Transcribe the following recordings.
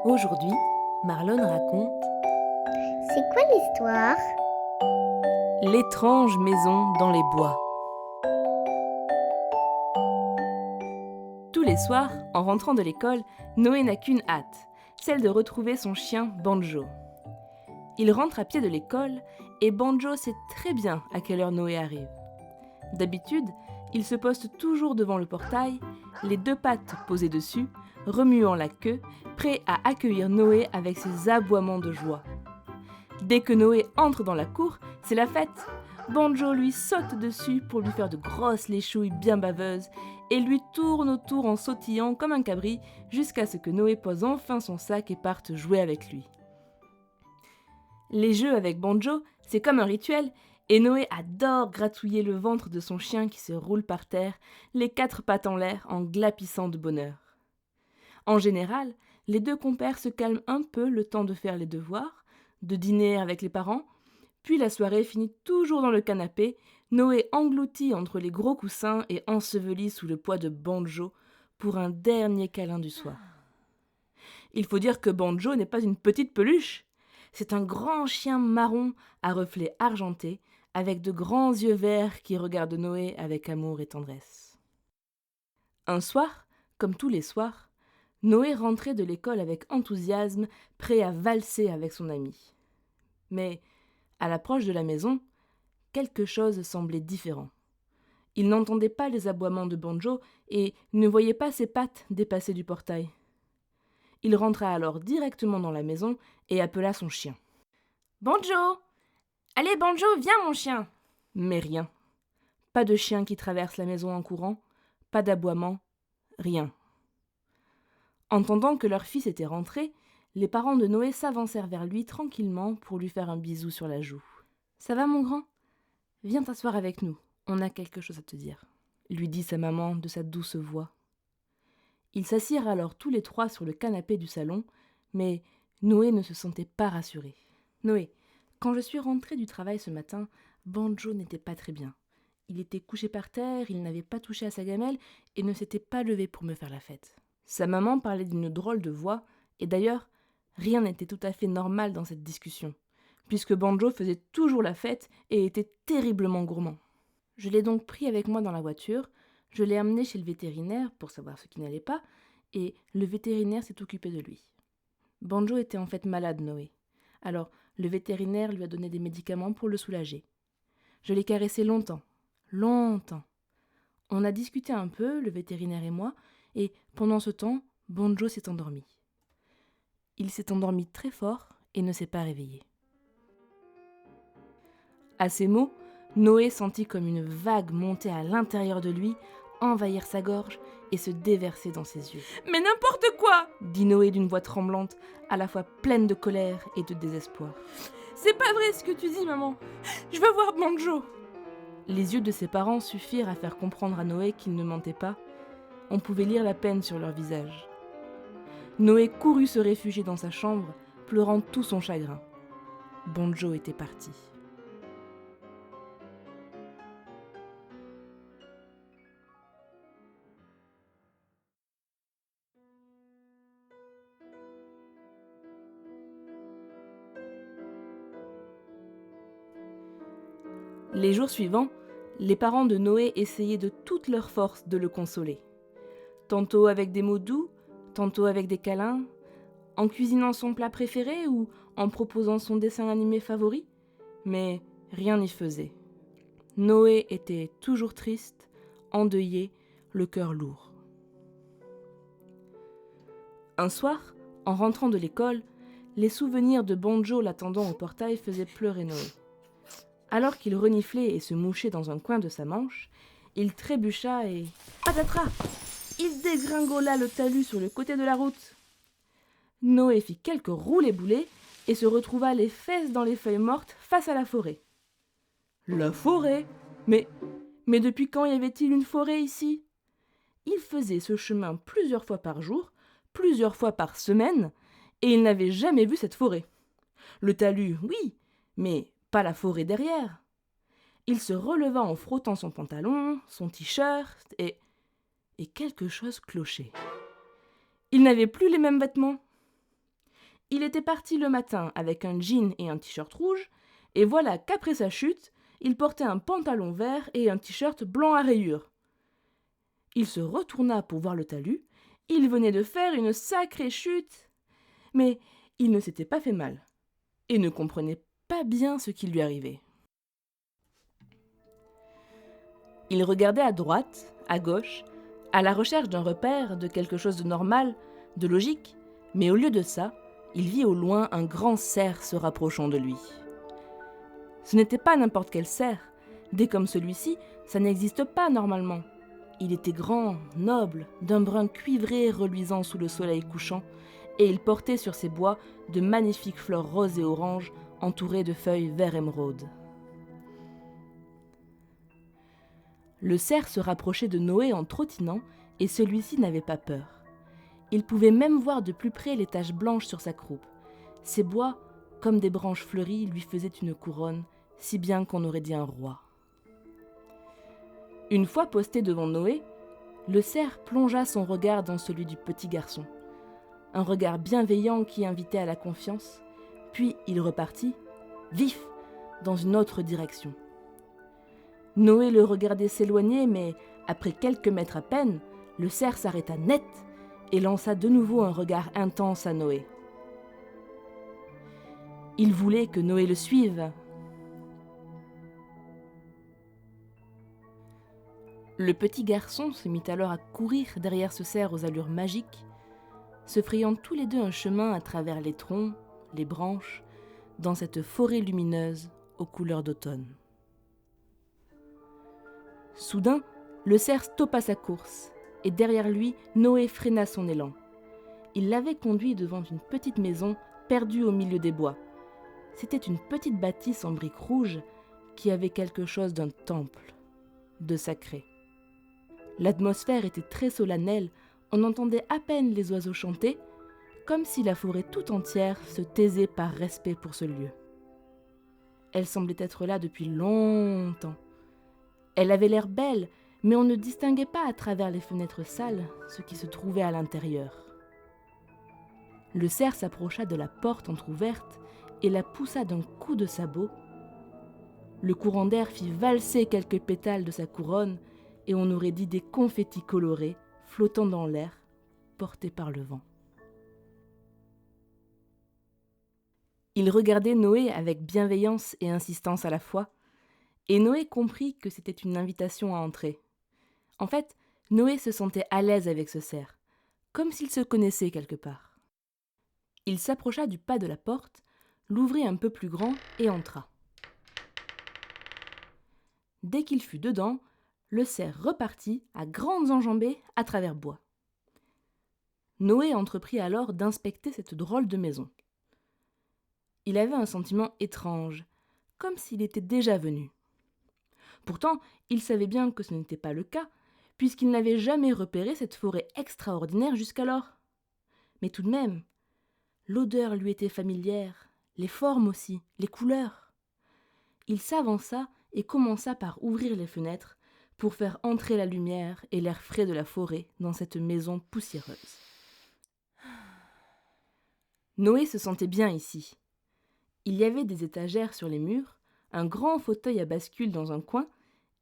Aujourd'hui, Marlon raconte C'est quoi l'histoire? l'étrange maison dans les bois. Tous les soirs, en rentrant de l'école, Noé n'a qu'une hâte, celle de retrouver son chien Banjo. Il rentre à pied de l'école et Banjo sait très bien à quelle heure Noé arrive. D'habitude, il se poste toujours devant le portail, les deux pattes posées dessus, remuant la queue, prêt à accueillir Noé avec ses aboiements de joie. Dès que Noé entre dans la cour, c'est la fête. Banjo lui saute dessus pour lui faire de grosses léchouilles bien baveuses et lui tourne autour en sautillant comme un cabri jusqu'à ce que Noé pose enfin son sac et parte jouer avec lui. Les jeux avec Banjo, c'est comme un rituel et Noé adore gratouiller le ventre de son chien qui se roule par terre, les quatre pattes en l'air en glapissant de bonheur. En général, les deux compères se calment un peu le temps de faire les devoirs, de dîner avec les parents, puis la soirée finit toujours dans le canapé, Noé englouti entre les gros coussins et enseveli sous le poids de Banjo pour un dernier câlin du soir. Il faut dire que Banjo n'est pas une petite peluche. C'est un grand chien marron à reflets argentés, avec de grands yeux verts qui regardent Noé avec amour et tendresse. Un soir, comme tous les soirs, Noé rentrait de l'école avec enthousiasme, prêt à valser avec son ami. Mais, à l'approche de la maison, quelque chose semblait différent. Il n'entendait pas les aboiements de Banjo et ne voyait pas ses pattes dépasser du portail. Il rentra alors directement dans la maison et appela son chien. « Banjo! Allez, Banjo, viens, mon chien !» Mais rien. Pas de chien qui traverse la maison en courant, pas d'aboiement, rien. Entendant que leur fils était rentré, les parents de Noé s'avancèrent vers lui tranquillement pour lui faire un bisou sur la joue. « Ça va, mon grand ? Viens t'asseoir avec nous, on a quelque chose à te dire, » lui dit sa maman de sa douce voix. Ils s'assirent alors tous les trois sur le canapé du salon, mais Noé ne se sentait pas rassuré. « Noé, quand je suis rentrée du travail ce matin, Banjo n'était pas très bien. Il était couché par terre, il n'avait pas touché à sa gamelle et ne s'était pas levé pour me faire la fête. » Sa maman parlait d'une drôle de voix, et d'ailleurs, rien n'était tout à fait normal dans cette discussion, puisque Banjo faisait toujours la fête et était terriblement gourmand. Je l'ai donc pris avec moi dans la voiture, je l'ai amené chez le vétérinaire pour savoir ce qui n'allait pas, et le vétérinaire s'est occupé de lui. Banjo était en fait malade, Noé. Alors, le vétérinaire lui a donné des médicaments pour le soulager. Je l'ai caressé longtemps. On a discuté un peu, le vétérinaire et moi, et pendant ce temps, Banjo s'est endormi. Il s'est endormi très fort et ne s'est pas réveillé. À ces mots, Noé sentit comme une vague monter à l'intérieur de lui, envahir sa gorge et se déverser dans ses yeux. « Mais n'importe quoi !» dit Noé d'une voix tremblante, à la fois pleine de colère et de désespoir. « C'est pas vrai ce que tu dis, maman. Je veux voir Banjo !» Les yeux de ses parents suffirent à faire comprendre à Noé qu'il ne mentait pas. On pouvait lire la peine sur leur visage. Noé courut se réfugier dans sa chambre, pleurant tout son chagrin. Banjo était parti. Les jours suivants, les parents de Noé essayaient de toutes leurs forces de le consoler. Tantôt avec des mots doux, tantôt avec des câlins, en cuisinant son plat préféré ou en proposant son dessin animé favori, mais rien n'y faisait. Noé était toujours triste, endeuillé, le cœur lourd. Un soir, en rentrant de l'école, les souvenirs de Banjo l'attendant au portail faisaient pleurer Noé. Alors qu'il reniflait et se mouchait dans un coin de sa manche, il trébucha et... patatras ! Il dégringola le talus sur le côté de la route. Noé fit quelques roulés-boulés et se retrouva les fesses dans les feuilles mortes face à la forêt. La forêt ? Mais depuis quand y avait-il une forêt ici ? Il faisait ce chemin plusieurs fois par jour, plusieurs fois par semaine, et il n'avait jamais vu cette forêt. Le talus, oui, mais pas la forêt derrière. Il se releva en frottant son pantalon, son t-shirt, et quelque chose clochait. Il n'avait plus les mêmes vêtements. Il était parti le matin avec un jean et un t-shirt rouge, et voilà qu'après sa chute, il portait un pantalon vert et un t-shirt blanc à rayures. Il se retourna pour voir le talus. Il venait de faire une sacrée chute. Mais il ne s'était pas fait mal, et ne comprenait pas bien ce qui lui arrivait. Il regardait à droite, à gauche, à la recherche d'un repère, de quelque chose de normal, de logique, mais au lieu de ça, il vit au loin un grand cerf se rapprochant de lui. Ce n'était pas n'importe quel cerf. Dès comme celui-ci, ça n'existe pas normalement. Il était grand, noble, d'un brun cuivré reluisant sous le soleil couchant, et il portait sur ses bois de magnifiques fleurs roses et oranges entourées de feuilles vert émeraude. Le cerf se rapprochait de Noé en trottinant, et celui-ci n'avait pas peur. Il pouvait même voir de plus près les taches blanches sur sa croupe. Ses bois, comme des branches fleuries, lui faisaient une couronne, si bien qu'on aurait dit un roi. Une fois posté devant Noé, le cerf plongea son regard dans celui du petit garçon. Un regard bienveillant qui invitait à la confiance, puis il repartit, vif, dans une autre direction. Noé le regardait s'éloigner, mais après quelques mètres à peine, le cerf s'arrêta net et lança de nouveau un regard intense à Noé. Il voulait que Noé le suive. Le petit garçon se mit alors à courir derrière ce cerf aux allures magiques, se frayant tous les deux un chemin à travers les troncs, les branches, dans cette forêt lumineuse aux couleurs d'automne. Soudain, le cerf stoppa sa course, et derrière lui, Noé freina son élan. Il l'avait conduit devant une petite maison perdue au milieu des bois. C'était une petite bâtisse en briques rouges qui avait quelque chose d'un temple, de sacré. L'atmosphère était très solennelle, on entendait à peine les oiseaux chanter, comme si la forêt tout entière se taisait par respect pour ce lieu. Elle semblait être là depuis longtemps. Elle avait l'air belle, mais on ne distinguait pas à travers les fenêtres sales ce qui se trouvait à l'intérieur. Le cerf s'approcha de la porte entr'ouverte et la poussa d'un coup de sabot. Le courant d'air fit valser quelques pétales de sa couronne et on aurait dit des confettis colorés flottant dans l'air, portés par le vent. Il regardait Noé avec bienveillance et insistance à la fois, et Noé comprit que c'était une invitation à entrer. En fait, Noé se sentait à l'aise avec ce cerf, comme s'il se connaissait quelque part. Il s'approcha du pas de la porte, l'ouvrit un peu plus grand et entra. Dès qu'il fut dedans, le cerf repartit à grandes enjambées à travers bois. Noé entreprit alors d'inspecter cette drôle de maison. Il avait un sentiment étrange, comme s'il était déjà venu. Pourtant, il savait bien que ce n'était pas le cas, puisqu'il n'avait jamais repéré cette forêt extraordinaire jusqu'alors. Mais tout de même, l'odeur lui était familière, les formes aussi, les couleurs. Il s'avança et commença par ouvrir les fenêtres pour faire entrer la lumière et l'air frais de la forêt dans cette maison poussiéreuse. Noé se sentait bien ici. Il y avait des étagères sur les murs, un grand fauteuil à bascule dans un coin,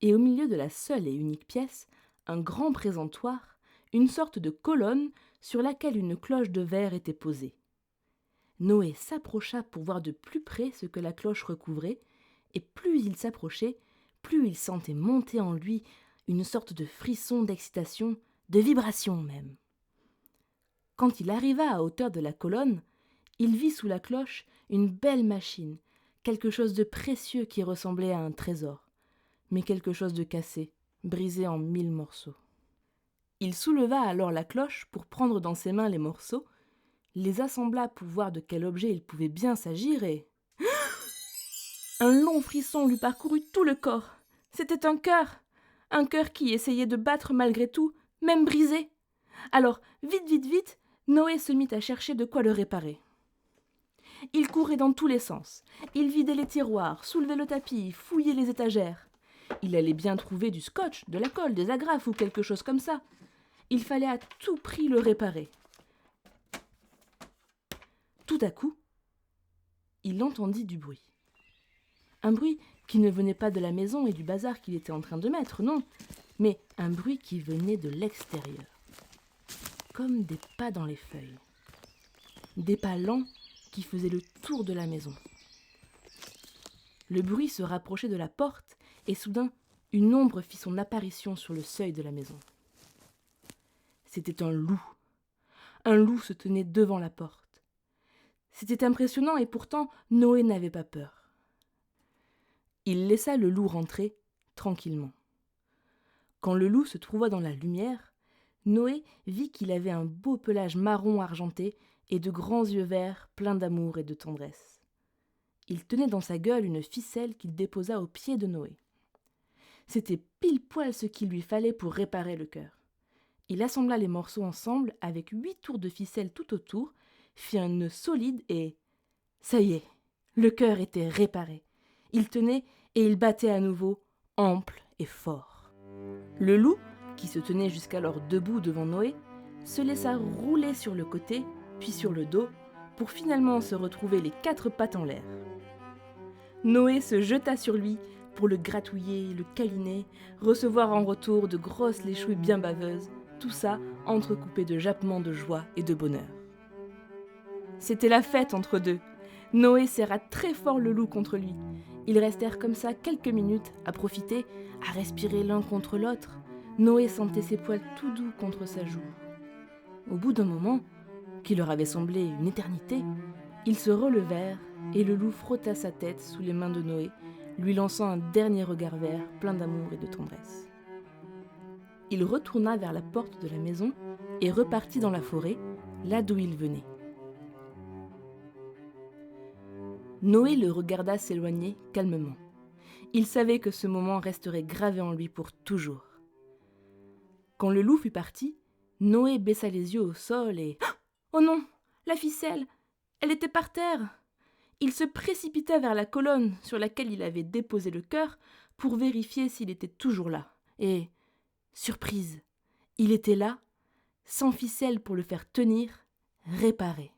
et au milieu de la seule et unique pièce, un grand présentoir, une sorte de colonne sur laquelle une cloche de verre était posée. Noé s'approcha pour voir de plus près ce que la cloche recouvrait, et plus il s'approchait, plus il sentait monter en lui une sorte de frisson d'excitation, de vibration même. Quand il arriva à hauteur de la colonne, il vit sous la cloche une belle machine, quelque chose de précieux qui ressemblait à un trésor, mais quelque chose de cassé, brisé en 1000 morceaux. Il souleva alors la cloche pour prendre dans ses mains les morceaux, les assembla pour voir de quel objet il pouvait bien s'agir et... Un long frisson lui parcourut tout le corps. C'était un cœur qui essayait de battre malgré tout, même brisé. Alors, vite, Noé se mit à chercher de quoi le réparer. Il courait dans tous les sens. Il vidait les tiroirs, soulevait le tapis, fouillait les étagères. Il allait bien trouver du scotch, de la colle, des agrafes ou quelque chose comme ça. Il fallait à tout prix le réparer. Tout tout à coup, il entendit du bruit. Un bruit qui ne venait pas de la maison et du bazar qu'il était en train de mettre, non, mais un bruit qui venait de l'extérieur, comme des pas dans les feuilles. Des pas lents qui faisaient le tour de la maison. Le bruit se rapprochait de la porte et soudain, une ombre fit son apparition sur le seuil de la maison. C'était un loup. Un loup se tenait devant la porte. C'était impressionnant et pourtant Noé n'avait pas peur. Il laissa le loup rentrer tranquillement. Quand le loup se trouva dans la lumière, Noé vit qu'il avait un beau pelage marron argenté et de grands yeux verts pleins d'amour et de tendresse. Il tenait dans sa gueule une ficelle qu'il déposa aux pieds de Noé. C'était pile poil ce qu'il lui fallait pour réparer le cœur. Il assembla les morceaux ensemble avec 8 tours de ficelle tout autour, fit un nœud solide et... Ça y est, le cœur était réparé. Il tenait et il battait à nouveau, ample et fort. Le loup, qui se tenait jusqu'alors debout devant Noé, se laissa rouler sur le côté, puis sur le dos, pour finalement se retrouver les 4 pattes en l'air. Noé se jeta sur lui pour le gratouiller, le câliner, recevoir en retour de grosses léchouilles bien baveuses, tout ça entrecoupé de jappements de joie et de bonheur. C'était la fête entre deux. Noé serra très fort le loup contre lui. Ils restèrent comme ça quelques minutes à profiter, à respirer l'un contre l'autre. Noé sentait ses poils tout doux contre sa joue. Au bout d'un moment, qui leur avait semblé une éternité, ils se relevèrent et le loup frotta sa tête sous les mains de Noé, lui lançant un dernier regard vert plein d'amour et de tendresse. Il retourna vers la porte de la maison et repartit dans la forêt, là d'où il venait. Noé le regarda s'éloigner calmement. Il savait que ce moment resterait gravé en lui pour toujours. Quand le loup fut parti, Noé baissa les yeux au sol et... Oh non, la ficelle, elle était par terre. Il se précipita vers la colonne sur laquelle il avait déposé le cœur pour vérifier s'il était toujours là. Et, surprise, il était là, sans ficelle pour le faire tenir, réparé.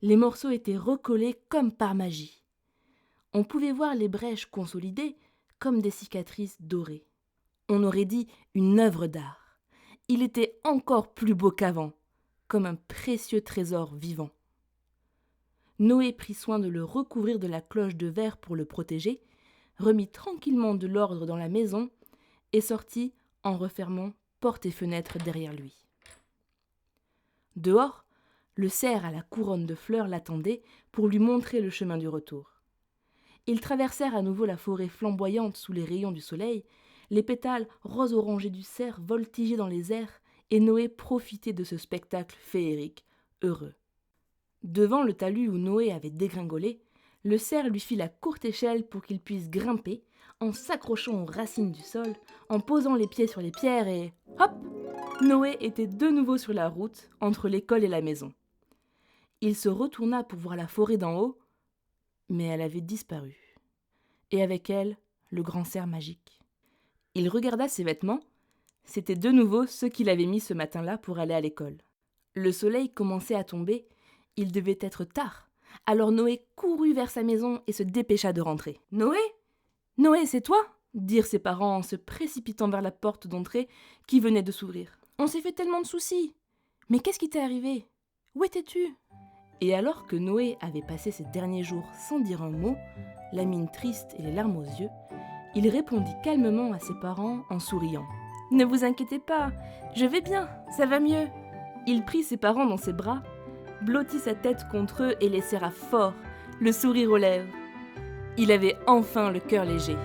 Les morceaux étaient recollés comme par magie. On pouvait voir les brèches consolidées comme des cicatrices dorées. On aurait dit une œuvre d'art. Il était encore plus beau qu'avant, comme un précieux trésor vivant. Noé prit soin de le recouvrir de la cloche de verre pour le protéger, remit tranquillement de l'ordre dans la maison et sortit en refermant porte et fenêtre derrière lui. Dehors, le cerf à la couronne de fleurs l'attendait pour lui montrer le chemin du retour. Ils traversèrent à nouveau la forêt flamboyante sous les rayons du soleil, les pétales rose-orangés du cerf voltigeaient dans les airs et Noé profitait de ce spectacle féerique, heureux. Devant le talus où Noé avait dégringolé, le cerf lui fit la courte échelle pour qu'il puisse grimper, en s'accrochant aux racines du sol, en posant les pieds sur les pierres et... Hop ! Noé était de nouveau sur la route, entre l'école et la maison. Il se retourna pour voir la forêt d'en haut, mais elle avait disparu. Et avec elle, le grand cerf magique. Il regarda ses vêtements, c'étaient de nouveau ceux qu'il avait mis ce matin-là pour aller à l'école. Le soleil commençait à tomber, il devait être tard. Alors Noé courut vers sa maison et se dépêcha de rentrer. « Noé ? Noé, c'est toi ?» dirent ses parents en se précipitant vers la porte d'entrée qui venait de s'ouvrir. « On s'est fait tellement de soucis. Mais qu'est-ce qui t'est arrivé ? Où étais-tu » Et alors que Noé avait passé ses derniers jours sans dire un mot, la mine triste et les larmes aux yeux, il répondit calmement à ses parents en souriant. « Ne vous inquiétez pas, je vais bien, ça va mieux. » Il prit ses parents dans ses bras, blottit sa tête contre eux et les serra fort, le sourire aux lèvres. Il avait enfin le cœur léger.